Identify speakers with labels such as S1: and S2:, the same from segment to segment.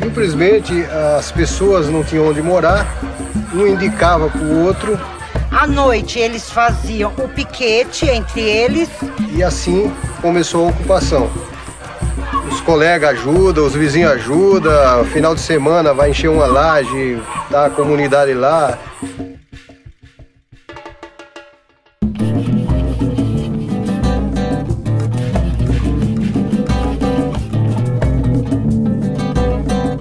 S1: Simplesmente as pessoas não tinham onde morar, um indicava para o outro.
S2: À noite eles faziam o piquete entre eles.
S1: E assim começou a ocupação. Os colegas ajudam, os vizinhos ajudam, final de semana vai encher uma laje, tá a comunidade lá.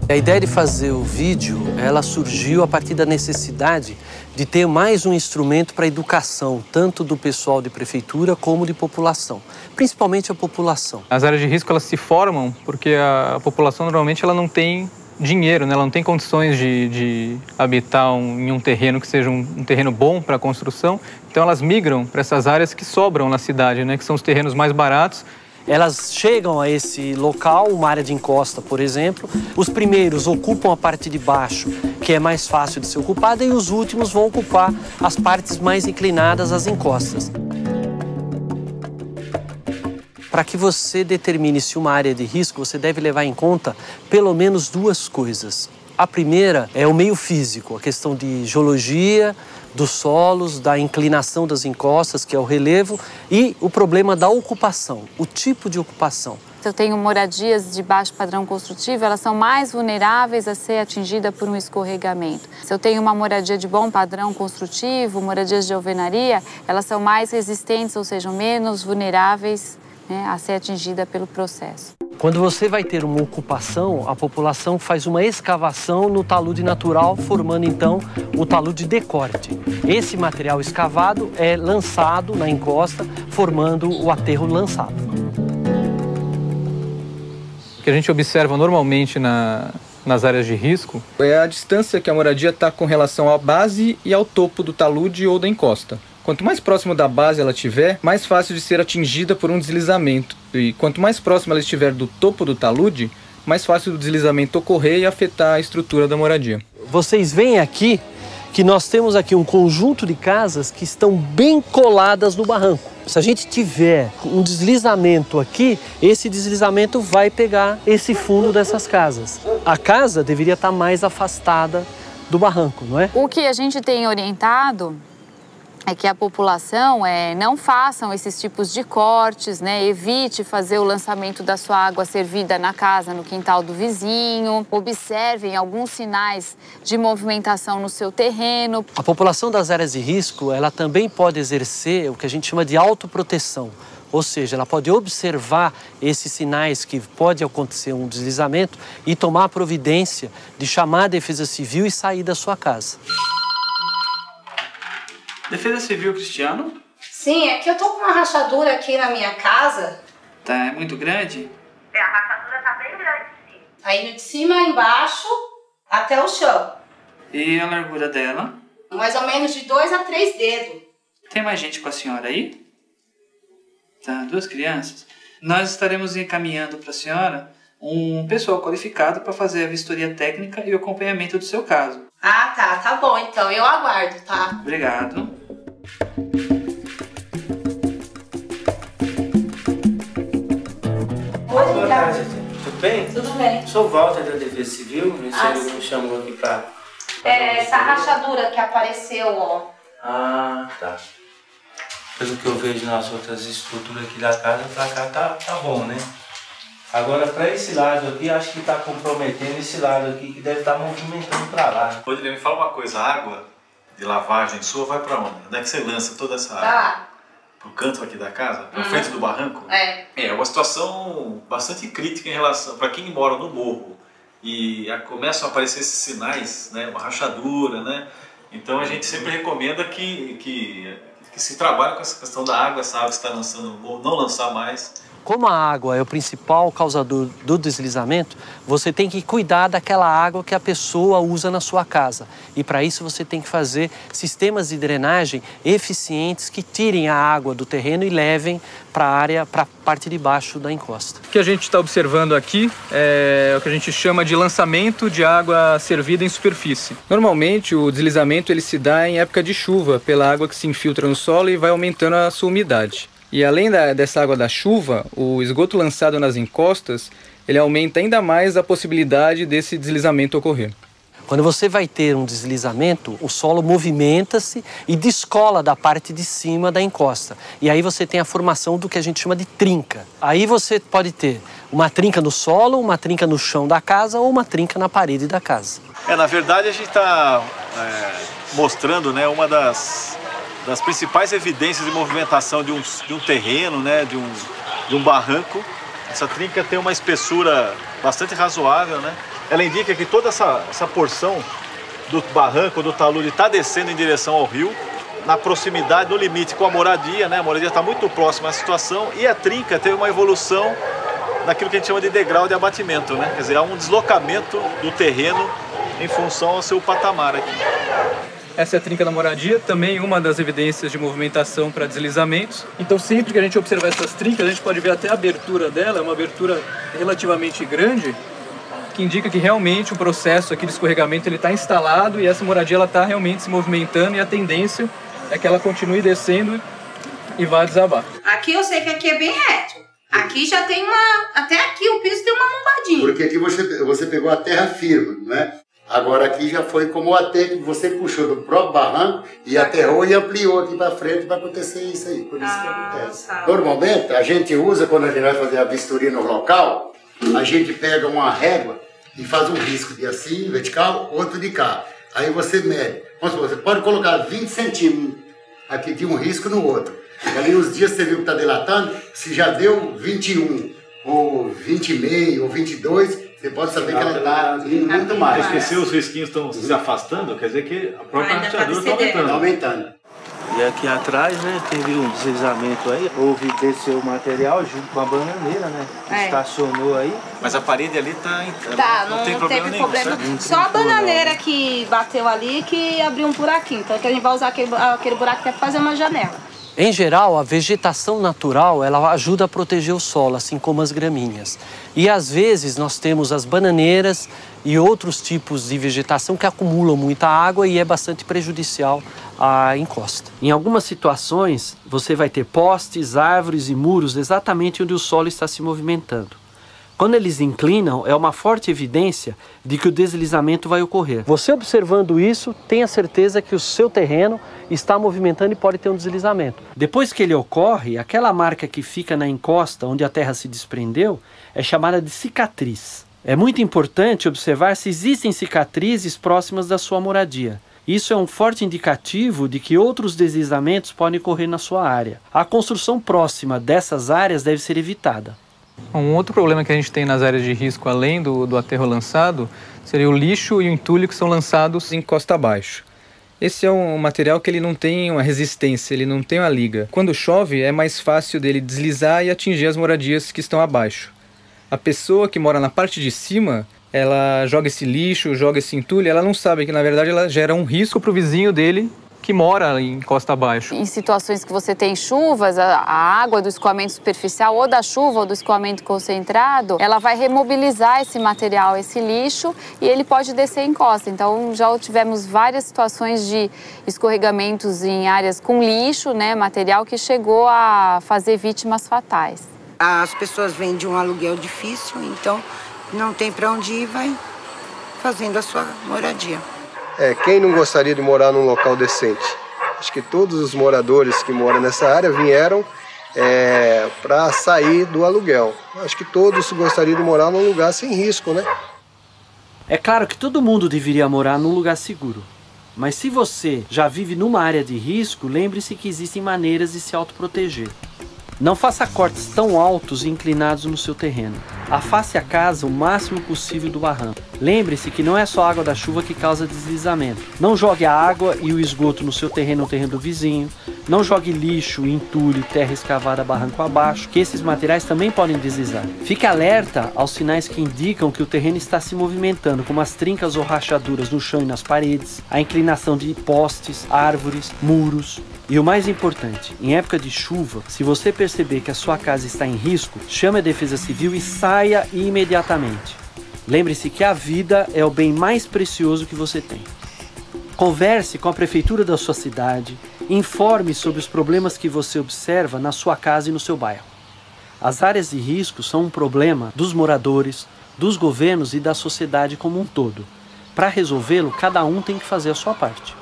S3: A ideia de fazer o vídeo, ela surgiu a partir da necessidade de ter mais um instrumento para a educação, tanto do pessoal de prefeitura como de população, principalmente a população.
S4: As áreas de risco, elas se formam porque a população normalmente ela não tem dinheiro, né? Ela não tem condições de habitar em um terreno que seja um terreno bom para a construção, então elas migram para essas áreas que sobram na cidade, né? Que são os terrenos mais baratos.
S3: Elas chegam a esse local, uma área de encosta, por exemplo. Os primeiros ocupam a parte de baixo, que é mais fácil de ser ocupada, e os últimos vão ocupar as partes mais inclinadas, as encostas. Para que você determine se uma área é de risco, você deve levar em conta pelo menos duas coisas. A primeira é o meio físico, a questão de geologia, dos solos, da inclinação das encostas, que é o relevo, e o problema da ocupação, o tipo de ocupação.
S5: Se eu tenho moradias de baixo padrão construtivo, elas são mais vulneráveis a ser atingidas por um escorregamento. Se eu tenho uma moradia de bom padrão construtivo, moradias de alvenaria, elas são mais resistentes, ou seja, menos vulneráveis, né, a ser atingida pelo processo.
S3: Quando você vai ter uma ocupação, a população faz uma escavação no talude natural, formando então o talude de corte. Esse material escavado é lançado na encosta, formando o aterro lançado.
S4: O que a gente observa normalmente nas áreas de risco é a distância que a moradia está com relação à base e ao topo do talude ou da encosta. Quanto mais próximo da base ela estiver, mais fácil de ser atingida por um deslizamento. E quanto mais próximo ela estiver do topo do talude, mais fácil do deslizamento ocorrer e afetar a estrutura da moradia.
S3: Vocês veem aqui que nós temos aqui um conjunto de casas que estão bem coladas no barranco. Se a gente tiver um deslizamento aqui, esse deslizamento vai pegar esse fundo dessas casas. A casa deveria estar mais afastada do barranco, não é?
S5: O que a gente tem orientado é que a população não façam esses tipos de cortes, né? Evite fazer o lançamento da sua água servida na casa, no quintal do vizinho. Observem alguns sinais de movimentação no seu terreno.
S3: A população das áreas de risco, ela também pode exercer o que a gente chama de autoproteção. Ou seja, ela pode observar esses sinais que pode acontecer um deslizamento e tomar a providência de chamar a Defesa Civil e sair da sua casa.
S6: Defesa Civil, Cristiano?
S7: Sim, é que eu tô com uma rachadura aqui na minha casa.
S6: Tá, é muito grande?
S7: A rachadura tá bem grande, sim. Tá indo de cima a embaixo até o chão.
S6: E a largura dela?
S7: Mais ou menos de 2 a 3 dedos.
S6: Tem mais gente com a senhora aí? Tá, 2 crianças. Nós estaremos encaminhando para a senhora um pessoal qualificado para fazer a vistoria técnica e o acompanhamento do seu caso.
S7: Ah, tá bom, então eu aguardo, tá?
S6: Obrigado.
S8: Boa tarde, tudo bem?
S7: Tudo bem.
S8: Sou Walter da Defesa Civil, você me chamou aqui pra...
S7: Essa rachadura que apareceu, ó.
S8: Ah, tá. Pelo que eu vejo nas outras estruturas aqui da casa, pra cá tá bom, né? Agora, para esse lado aqui, acho que está comprometendo esse lado aqui, que deve estar movimentando para lá.
S9: Rodrigo, me fala uma coisa, a água de lavagem sua vai para onde? Onde é que você lança toda essa água?
S7: Tá.
S9: Pro canto aqui da casa? Pra frente do barranco?
S7: É
S9: uma situação bastante crítica em relação, para quem mora no morro. E começam a aparecer esses sinais, né? Uma rachadura, né? Então a gente sempre recomenda que se trabalhe com essa questão da água, essa água que está lançando no morro, não lançar mais.
S3: Como a água é o principal causador do deslizamento, você tem que cuidar daquela água que a pessoa usa na sua casa. E para isso você tem que fazer sistemas de drenagem eficientes que tirem a água do terreno e levem para a área, para a parte de baixo da encosta.
S4: O que a gente está observando aqui é o que a gente chama de lançamento de água servida em superfície. Normalmente o deslizamento ele se dá em época de chuva, pela água que se infiltra no solo e vai aumentando a sua umidade. E além dessa água da chuva, o esgoto lançado nas encostas, ele aumenta ainda mais a possibilidade desse deslizamento ocorrer.
S3: Quando você vai ter um deslizamento, o solo movimenta-se e descola da parte de cima da encosta. E aí você tem a formação do que a gente chama de trinca. Aí você pode ter uma trinca no solo, uma trinca no chão da casa ou uma trinca na parede da casa.
S9: Na verdade a gente está mostrando, né, uma das principais evidências de movimentação de um terreno, né, de um barranco. Essa trinca tem uma espessura bastante razoável, né? Ela indica que toda essa porção do barranco, do talude, está descendo em direção ao rio, na proximidade, no limite com a moradia, né? A moradia está muito próxima à situação e a trinca teve uma evolução naquilo que a gente chama de degrau de abatimento, né? Quer dizer, há um deslocamento do terreno em função ao seu patamar aqui.
S4: Essa é a trinca da moradia, também uma das evidências de movimentação para deslizamentos. Então sempre que a gente observar essas trincas, a gente pode ver até a abertura dela, é uma abertura relativamente grande, que indica que realmente o processo aqui de escorregamento está instalado e essa moradia está realmente se movimentando e a tendência é que ela continue descendo e vá desabar.
S7: Aqui eu sei que aqui é bem reto. Aqui já tem até aqui o piso tem uma lombadinha.
S10: Porque aqui você pegou a terra firme, não é? Agora aqui já foi como até que você puxou do próprio barranco e aterrou e ampliou aqui para frente para acontecer isso aí. Por isso que acontece. Tá. Normalmente a gente usa, quando a gente vai fazer a vistoria no local, a gente pega uma régua e faz um risco de assim, vertical, outro de cá. Aí você mede. Você pode colocar 20 centímetros aqui de um risco no outro. E ali os dias você viu que está dilatando, se já deu 21, ou 20,5, ou 22, você pode saber que ela está indo muito mais.
S9: Porque se os risquinhos estão se afastando, quer dizer que a própria rachadura está aumentando.
S8: E aqui atrás, né, teve um deslizamento aí, desceu o material junto com a bananeira, né, estacionou aí.
S9: Mas a parede ali
S7: não tem problema nenhum. Só a bananeira que bateu ali que abriu um buraquinho, então que a gente vai usar aquele buraco para fazer uma janela.
S3: Em geral, a vegetação natural ela ajuda a proteger o solo, assim como as gramíneas. E às vezes nós temos as bananeiras e outros tipos de vegetação que acumulam muita água e é bastante prejudicial à encosta. Em algumas situações, você vai ter postes, árvores e muros exatamente onde o solo está se movimentando. Quando eles inclinam, é uma forte evidência de que o deslizamento vai ocorrer. Você observando isso, tenha certeza que o seu terreno está movimentando e pode ter um deslizamento. Depois que ele ocorre, aquela marca que fica na encosta, onde a terra se desprendeu, é chamada de cicatriz. É muito importante observar se existem cicatrizes próximas da sua moradia. Isso é um forte indicativo de que outros deslizamentos podem ocorrer na sua área. A construção próxima dessas áreas deve ser evitada.
S4: Um outro problema que a gente tem nas áreas de risco, além do aterro lançado, seria o lixo e o entulho que são lançados em costa abaixo. Esse é um material que ele não tem uma resistência, ele não tem uma liga. Quando chove, é mais fácil dele deslizar e atingir as moradias que estão abaixo. A pessoa que mora na parte de cima, ela joga esse lixo, joga esse entulho, ela não sabe que, na verdade, ela gera um risco para o vizinho dele que mora em costa abaixo.
S5: Em situações que você tem chuvas, a água do escoamento superficial ou da chuva ou do escoamento concentrado, ela vai remobilizar esse material, esse lixo, e ele pode descer em costa. Então, já tivemos várias situações de escorregamentos em áreas com lixo, né, material que chegou a fazer vítimas fatais.
S2: As pessoas vêm de um aluguel difícil, então não tem para onde ir, vai fazendo a sua moradia.
S1: Quem não gostaria de morar num local decente? Acho que todos os moradores que moram nessa área vieram para sair do aluguel. Acho que todos gostariam de morar num lugar sem risco, né?
S3: É claro que todo mundo deveria morar num lugar seguro. Mas se você já vive numa área de risco, lembre-se que existem maneiras de se autoproteger. Não faça cortes tão altos e inclinados no seu terreno. Afaste a casa o máximo possível do barranco. Lembre-se que não é só a água da chuva que causa deslizamento. Não jogue a água e o esgoto no seu terreno ou no terreno do vizinho. Não jogue lixo, entulho, terra escavada barranco abaixo, que esses materiais também podem deslizar. Fique alerta aos sinais que indicam que o terreno está se movimentando, como as trincas ou rachaduras no chão e nas paredes, a inclinação de postes, árvores, muros. E o mais importante, em época de chuva, se você perceber que a sua casa está em risco, chame a Defesa Civil e saia imediatamente. Lembre-se que a vida é o bem mais precioso que você tem. Converse com a prefeitura da sua cidade, informe sobre os problemas que você observa na sua casa e no seu bairro. As áreas de risco são um problema dos moradores, dos governos e da sociedade como um todo. Para resolvê-lo, cada um tem que fazer a sua parte.